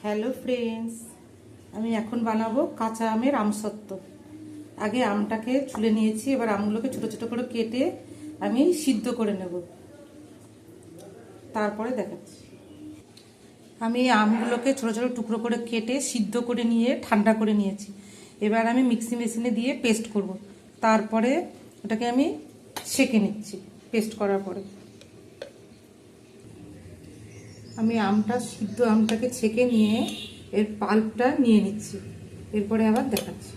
Hello friends, আমি এখন বানাবো কাঁচা আমের আমসত্ত্ব। আগে আমটাকে ছুলে নিয়েছি, এবার আমগুলোকে ছোট ছোট করে কেটে আমি সিদ্ধ করে নেব, তারপরে দেখাচ্ছি। আমি আমগুলোকে ছোট ছোট টুকরো করে কেটে সিদ্ধ করে নিয়ে ঠান্ডা করে নিয়েছি। এবার আমি মিক্সি মেশিনে দিয়ে পেস্ট করব, তারপরে ওটাকে আমি সেঁকে নিচ্ছি। পেস্ট করার পরে আমি সিদ্ধ আমটাকে ছেঁকে নিয়ে এর পাল্পটা নিয়ে নিচ্ছি, এরপরে আবার দেখাচ্ছি।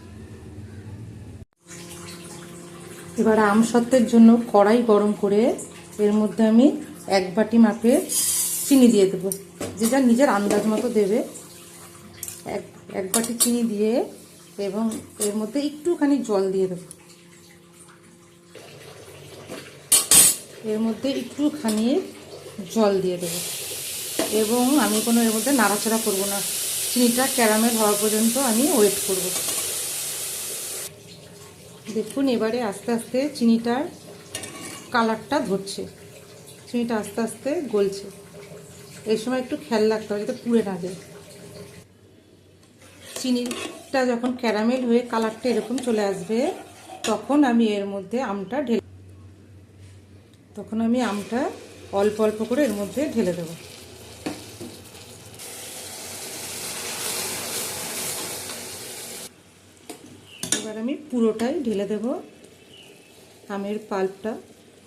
এবার আমসত্ত্বের জন্য কড়াই গরম করে এর মধ্যে আমি 1 বাটি মাপে চিনি দিয়ে দেবো, যে যা নিজের আন্দাজ মতো দেবে। এক বাটি চিনি দিয়ে এবং এর মধ্যে একটুখানি জল দিয়ে দেবো। এর মধ্যে একটুখানি জল দিয়ে দেবো এবং আমি কোনো এর মধ্যে নাড়াচাড়া করবো না। চিনিটা ক্যারামেল হওয়া পর্যন্ত আমি ওয়েট করব। দেখুন, এবারে আস্তে আস্তে চিনিটার কালারটা ধরছে, চিনিটা আস্তে আস্তে গলছে। এই সময় একটু খেয়াল রাখতে হবে যাতে পুড়ে না যায়। চিনিটা যখন ক্যারামেল হয়ে কালারটা এরকম চলে আসবে, তখন আমি এর মধ্যে আমটা অল্প অল্প করে এর মধ্যে ঢেলে দেবো। এবার আমি পুরোটাই ঢেলে দেব আমের পাল্পটা।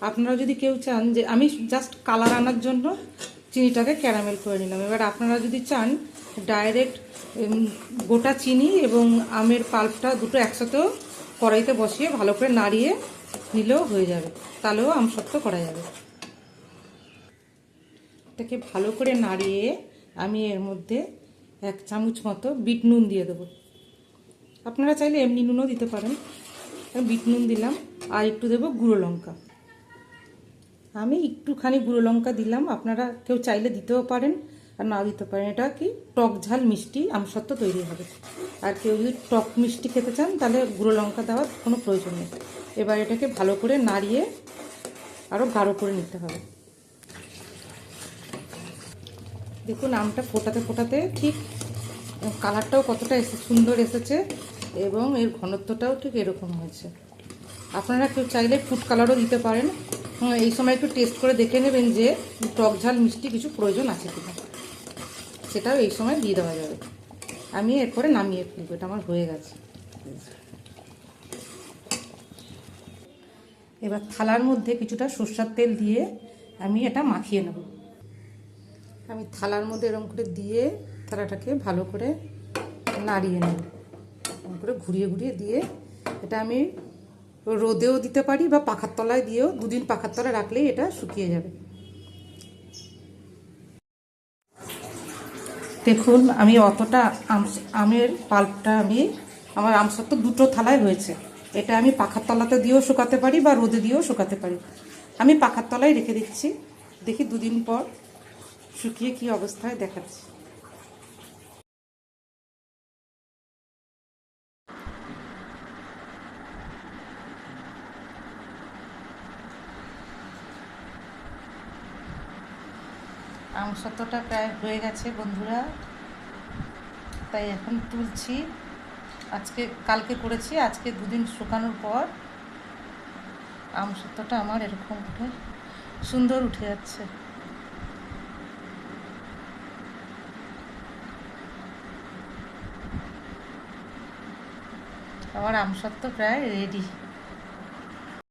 আপনারা যদি কেউ চান, যে আমি জাস্ট কালার আনার জন্য চিনিটাকে ক্যারামেল করে নিলাম। এবার আপনারা যদি চান ডাইরেক্ট গোটা চিনি এবং আমের পাল্পটা দুটো একসাথেও কড়াইতে বসিয়ে ভালো করে নাড়িয়ে নিলেও হয়ে যাবে, তাহলেও আমসত্ত্ব করা যাবে। এটাকে ভালো করে নাড়িয়ে আমি এর মধ্যে 1 চামচ মতো বিট নুন দিয়ে দেবো। আপনারা চাইলে এমনি নুনও দিতে পারেন। বিট নুন দিলাম, আর একটু দেবো গুঁড়ো লঙ্কা। আমি একটুখানি গুঁড়ো লঙ্কা দিলাম, আপনারা কেউ চাইলে দিতেও পারেন আর নাও দিতে পারেন। এটা কি টক ঝাল মিষ্টি আমসত্ত্ব তৈরি হবে। আর কেউ যদি টক মিষ্টি খেতে চান তাহলে গুঁড়ো লঙ্কা দেওয়ার কোনো প্রয়োজন নেই। এবার এটাকে ভালো করে নাড়িয়ে আরও গাঢ় করে নিতে হবে। দেখুন, আমটা ফোটাতে ফোটাতে ঠিক কালারটাও কতটা সুন্দর এসেছে এবং এর ঘনত্বটাও ঠিক এরকম হয়েছে। আপনারা কেউ চাইলে ফুড কালারও দিতে পারেন। এই সময় একটু টেস্ট করে দেখে নেবেন যে টক ঝাল মিষ্টি কিছু প্রয়োজন আছে কিনা, সেটাও এই সময় দিয়ে দেওয়া যাবে। আমি এরপরে নামিয়ে ফেলবো, এটা আমার হয়ে গেছে। এবার থালার মধ্যে কিছুটা সরষের তেল দিয়ে আমি এটা মাখিয়ে নেব। আমি থালার মধ্যে এরকম করে দিয়ে থালাটাকে ভালো করে নাড়িয়ে নেব, এরকম করে ঘুরিয়ে ঘুরিয়ে দিয়ে এটা আমি রোদেও দিতে পারি বা পাখার তলায় দিয়েও 2 দিন পাখার তলায় রাখলেই এটা শুকিয়ে যাবে। দেখুন, আমি অতটা আমের পাল্পটা আমার আমসত্ত্ব দুটো থালায় হয়েছে। এটা আমি পাখার তলাতে দিয়েও শুকাতে পারি বা রোদে দিয়েও শুকাতে পারি। আমি পাখার তলায় রেখে দিচ্ছি, দেখি 2 দিন পর শুকিয়ে কি অবস্থায় দেখাচ্ছি। আমসত্ত্বটা প্রায় হয়ে গেছে বন্ধুরা, তাই এখন তুলছি। কালকে করেছি, আজকে 2 দিন শুকানোর পর আমসত্ত্বটা আমার এরকম উঠে সুন্দর উঠে যাচ্ছে। আমার আমসত্ত্ব প্রায় রেডি।